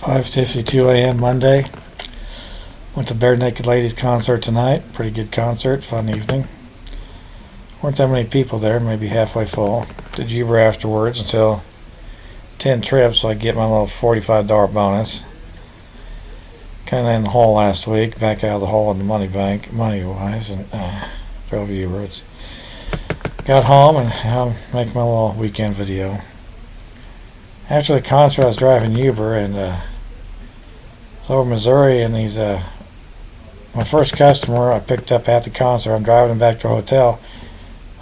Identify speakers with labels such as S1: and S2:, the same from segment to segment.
S1: 5:52 a.m. Monday. Went to Bare Naked Ladies concert tonight. Pretty good concert, fun evening. Weren't that many people there, maybe halfway full. Did Uber afterwards until 10 trips so I get my little $45 bonus. Kind of in the hole last week, back out of the hole in the money bank, money-wise, and drove Uber. Got home and I'll make my little weekend video. After the concert, I was driving Uber and it's over Missouri, and these my first customer I picked up at the concert. I'm driving him back to a hotel.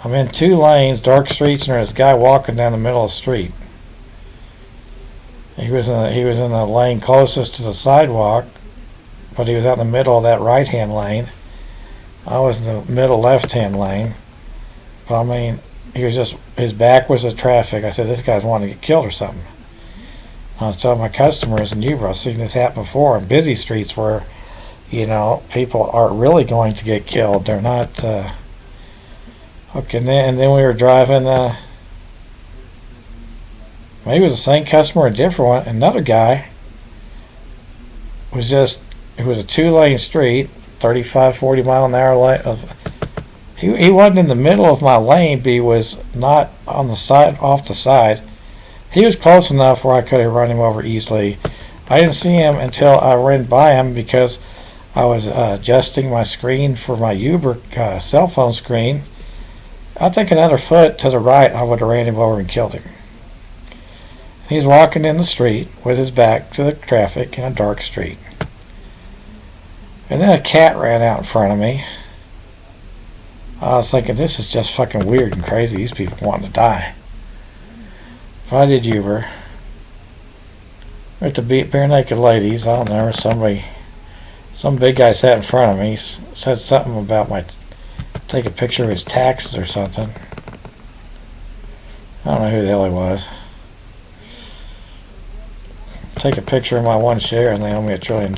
S1: I'm in two lanes, dark streets, and there's this guy walking down the middle of the street. He was in the lane closest to the sidewalk, but he was out in the middle of that right-hand lane. I was in the middle left-hand lane. But I mean, his back was the traffic. I said, this guy's wanting to get killed or something. I was telling my customers in Uber, I've seen this happen before in busy streets where, people are really going to get killed. They're not, okay, and then we were driving, maybe it was the same customer or a different one. Another guy it was a two-lane street, 35, 40 mile an hour lane. He wasn't in the middle of my lane, but he was not on the side, off the side. He was close enough where I could have run him over easily. I didn't see him until I ran by him because I was adjusting my screen for my Uber cell phone screen. I think another foot to the right, I would have ran him over and killed him. He's walking in the street with his back to the traffic in a dark street. And then a cat ran out in front of me. I was thinking, this is just fucking weird and crazy. These people wanting to die. But I did Uber. At the Bare Naked Ladies, I don't know, some big guy sat in front of me, said something about take a picture of his taxes or something. I don't know who the hell he was. Take a picture of my one share and they owe me $1 trillion.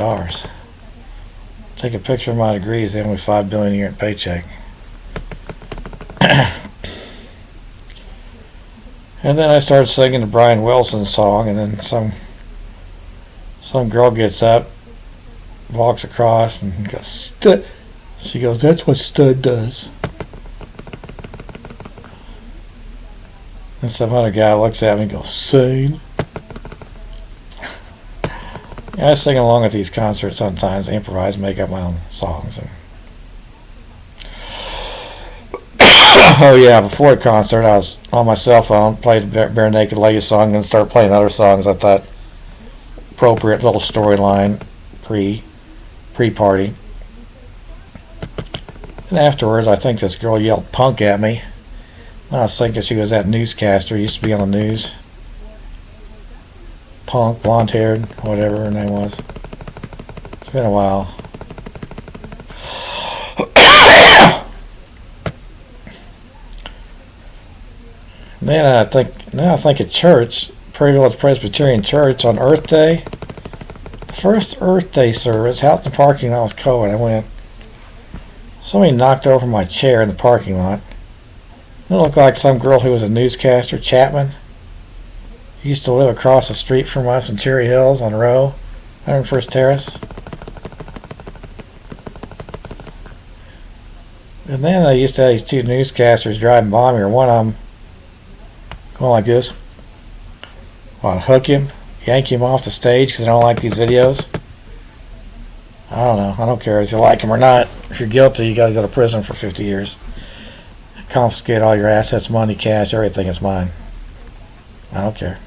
S1: Take a picture of my degrees, they owe me $5 billion a year in paycheck. And then I started singing the Brian Wilson song, and then some girl gets up, walks across, and goes, "Stud." She goes, "That's what stud does." And some other guy looks at me and goes, "Sane." Yeah, I sing along at these concerts sometimes, improvise, make up my own songs. Oh yeah, before the concert I was on my cell phone, played the Bare Naked Ladies song, and started playing other songs I thought appropriate, little storyline pre-party. And afterwards I think this girl yelled punk at me. I was thinking she was that newscaster, used to be on the news. Punk, blonde haired, whatever her name was. It's been a while. Then I think at church, Prairie Village Presbyterian Church on Earth Day, the first Earth Day service out in the parking lot was COVID. I went, somebody knocked over my chair in the parking lot. It looked like some girl who was a newscaster, Chapman. He used to live across the street from us in Cherry Hills on Row, 101st Terrace. And then I used to have these two newscasters driving by me, or one of them going like this. Well, I'd hook him, yank him off the stage because I don't like these videos. I don't know. I don't care if you like him or not. If you're guilty, you got to go to prison for 50 years. Confiscate all your assets, money, cash, everything is mine. I don't care.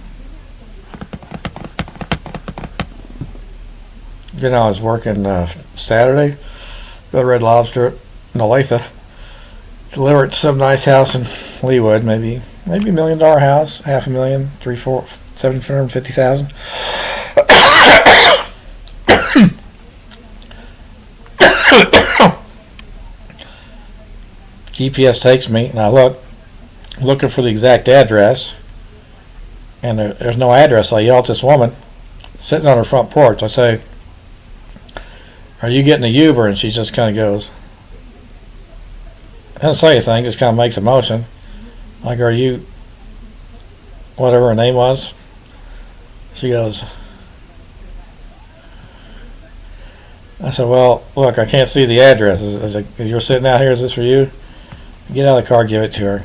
S1: Then I was working Saturday. Go to Red Lobster in Olathe. Deliver it to some nice house in Leawood, maybe $1 million house, $500,000, $750,000. GPS takes me, and I looking for the exact address, and there's no address. So I yell at this woman sitting on her front porch. I say, "Are you getting a Uber?" And she just kind of goes, doesn't say anything, just kind of makes a motion. Like, "Are you," whatever her name was. She goes, I said, well, look, I can't see the address. You're sitting out here. Is this for you? Get out of the car, give it to her.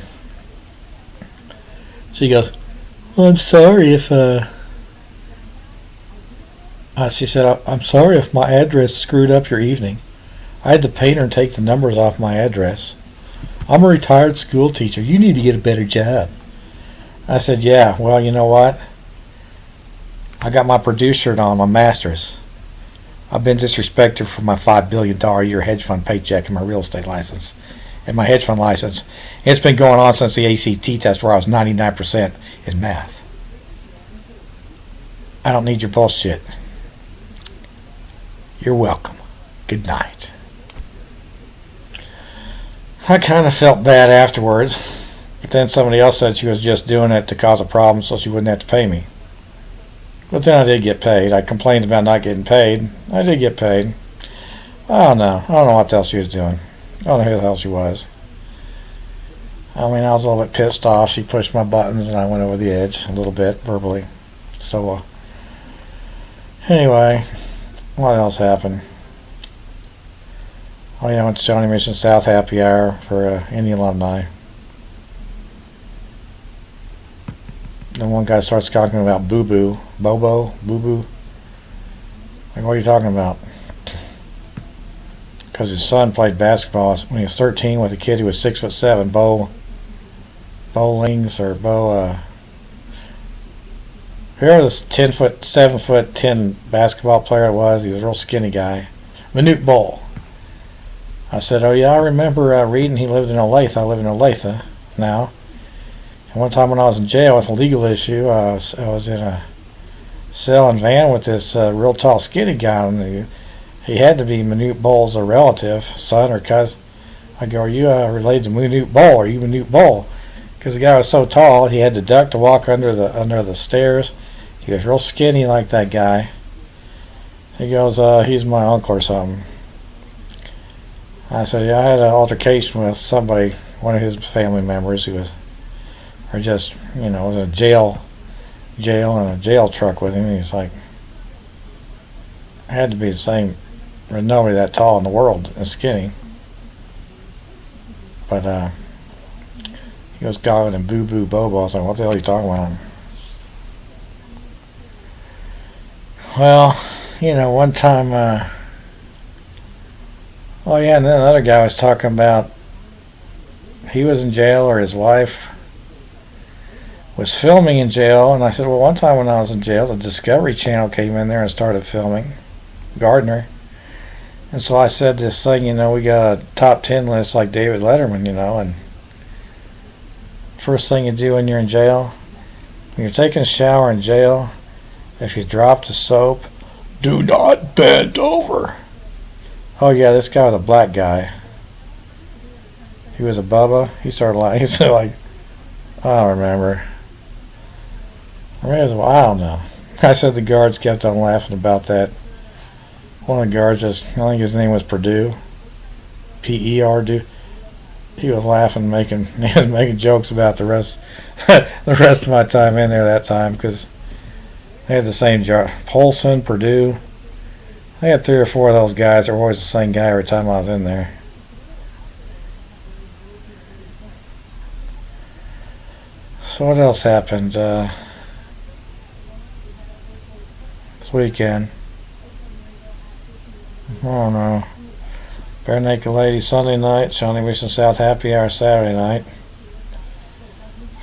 S1: She goes, well, I'm sorry if, she said, I'm sorry if my address screwed up your evening. I had to paint her and take the numbers off my address. I'm a retired school teacher. You need to get a better job. I said, yeah, well, you know what? I got my Purdue shirt on, my master's. I've been disrespected for my $5 billion a year hedge fund paycheck and my real estate license. And my hedge fund license. It's been going on since the ACT test where I was 99% in math. I don't need your bullshit. You're welcome. Good night. I kind of felt bad afterwards. But then somebody else said she was just doing it to cause a problem so she wouldn't have to pay me. But then I did get paid. I complained about not getting paid. I did get paid. I don't know. I don't know what the hell she was doing. I don't know who the hell she was. I mean, I was a little bit pissed off. She pushed my buttons and I went over the edge a little bit verbally. So, anyway, what else happened? Oh yeah, I went to Shawnee Mission South happy hour for any alumni. Then one guy starts talking about boo-boo. Bobo? Boo-boo? Like, what are you talking about? Because his son played basketball when he was 13 with a kid who was 6'7", whoever this 7'10" basketball player was, he was a real skinny guy. Manute Bol. I said, oh yeah, I remember reading he lived in Olathe. I live in Olathe now. And one time when I was in jail with a legal issue, I was in a cell and van with this real tall skinny guy. And he had to be Manute Bol's a relative, son or cousin. I go, are you related to Manute Bol? Are you Manute Bol? Because the guy was so tall, he had to duck to walk under the stairs. He was real skinny like that guy. He goes, he's my uncle or something. I said, yeah, I had an altercation with somebody, one of his family members who was, or just, was in a jail in a jail truck with him. He's like, had to be the same. There's nobody that tall in the world and skinny. But he was calling him boo boo bobo. I was like, what the hell are you talking about? Well, one time, oh yeah, and then another guy was talking about he was in jail or his wife was filming in jail, and I said, well, one time when I was in jail, the Discovery Channel came in there and started filming Gardner. And so I said this thing, we got a top 10 list like David Letterman, and first thing you do when you're in jail, when you're taking a shower in jail, if you drop the soap, do not bend over. Oh yeah, this guy was a black guy. He was a Bubba. He started laughing. He said, like, I don't remember. I don't know. I said the guards kept on laughing about that. One of the guards, I think his name was Perdue. P-E-R-D. He was laughing, making jokes about the rest of my time in there that time, because they had the same jar. Polson, Perdue. I had 3 or 4 of those guys that were always the same guy every time I was in there. So what else happened this weekend? I don't know. Bare Naked Lady Sunday night, Shawnee Mission South happy hour Saturday night.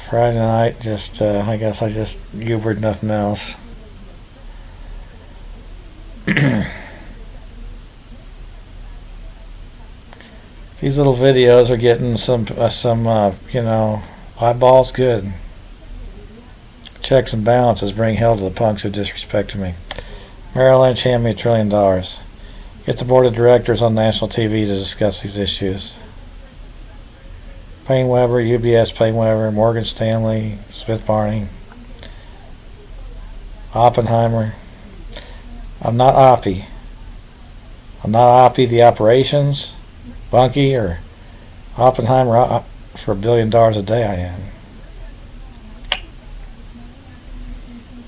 S1: Friday night, I guess I just goobered, nothing else. These little videos are getting some eyeballs good. Checks and balances bring hell to the punks who disrespected me. Merrill Lynch hand me $1 trillion. Get the board of directors on national TV to discuss these issues. PaineWebber, UBS PaineWebber, Morgan Stanley, Smith Barney, Oppenheimer. I'm not Oppie. I'm not Oppie the operations, Bunky, or Oppenheimer for $1 billion a day I am.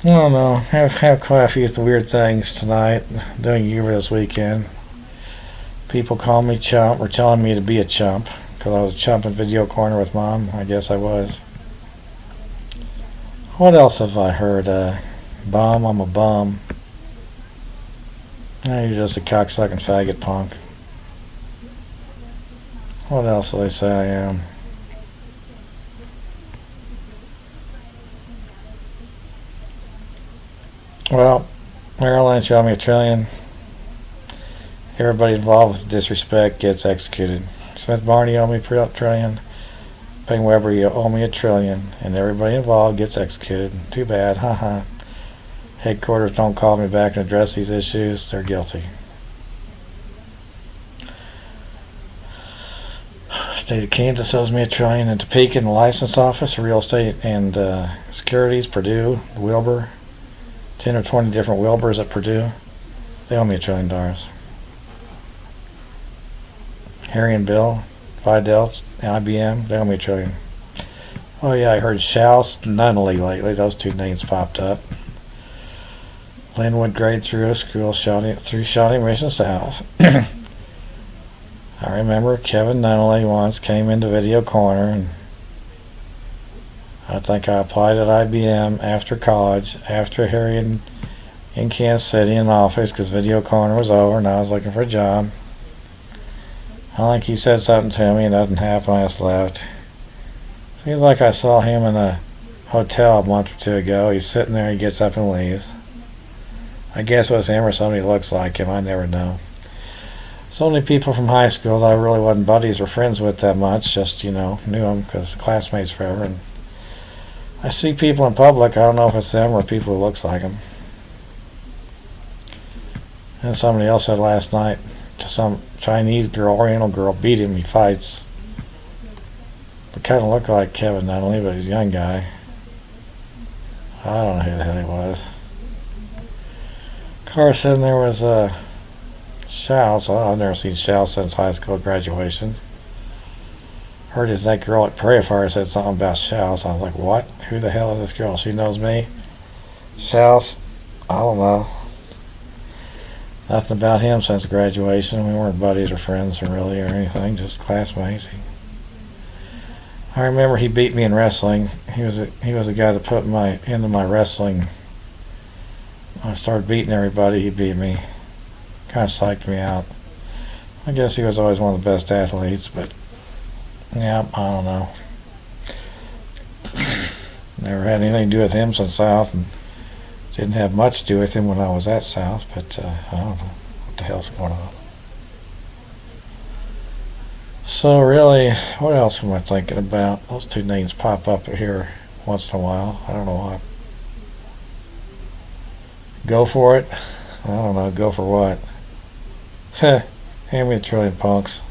S1: I don't know. Have quite a few weird things tonight. Doing Uber this weekend. People call me chump or telling me to be a chump because I was a chump in Video Corner with Mom. I guess I was. What else have I heard? Bum, I'm a bum. You're just a cocksucking faggot punk. What else do they say I am? Well, Merrill Lynch showed me $1 trillion. Everybody involved with disrespect gets executed. Smith Barney owe me $1 trillion. Ping Weber, you owe me $1 trillion. And everybody involved gets executed. Too bad, haha. Headquarters don't call me back and address these issues. They're guilty. State of Kansas owes me $1 trillion. In Topeka, in the license office, real estate and securities, Purdue, Wilbur. 10 or 20 different Wilburs at Purdue. They owe me $1 trillion. Harry and Bill, Vidal, IBM, they owe me $1 trillion. Oh yeah, I heard Shal's Nunnally lately. Those two names popped up. Linwood grade through school through Shawnee Mission South. I remember Kevin Nunnally once came into Video Corner, and I think I applied at IBM after college, after Harry in Kansas City in office, because Video Corner was over and I was looking for a job. I think he said something to me and nothing happened. I just left. Seems like I saw him in a hotel a month or two ago. He's sitting there, he gets up and leaves. I guess it was him or somebody who looks like him. I never know. So many people from high school that I really wasn't buddies or friends with that much. Just, knew them because classmates forever. And I see people in public. I don't know if it's them or people who looks like them. And somebody else said last night to some Chinese girl, Oriental girl, beat him. He fights. They kind of look like Kevin Nunnally, but he's a young guy. I don't know who the hell he was. Of course, then there was Shao. So I've never seen Shao since high school graduation. Heard that girl at Prairie Fire said something about Shao. So I was like, what? Who the hell is this girl? She knows me? Shao? I don't know. Nothing about him since graduation. We weren't buddies or friends or anything, just classmates. I remember he beat me in wrestling. He was the guy that put into my wrestling. I started beating everybody. He beat me. Kind of psyched me out. I guess he was always one of the best athletes, but yeah, I don't know. Never had anything to do with him since South, and didn't have much to do with him when I was at South, but I don't know what the hell's going on. So really, what else am I thinking about? Those two names pop up here once in a while. I don't know why. Go for it? I don't know. Go for what? Heh. Hand me $1 trillion, punks.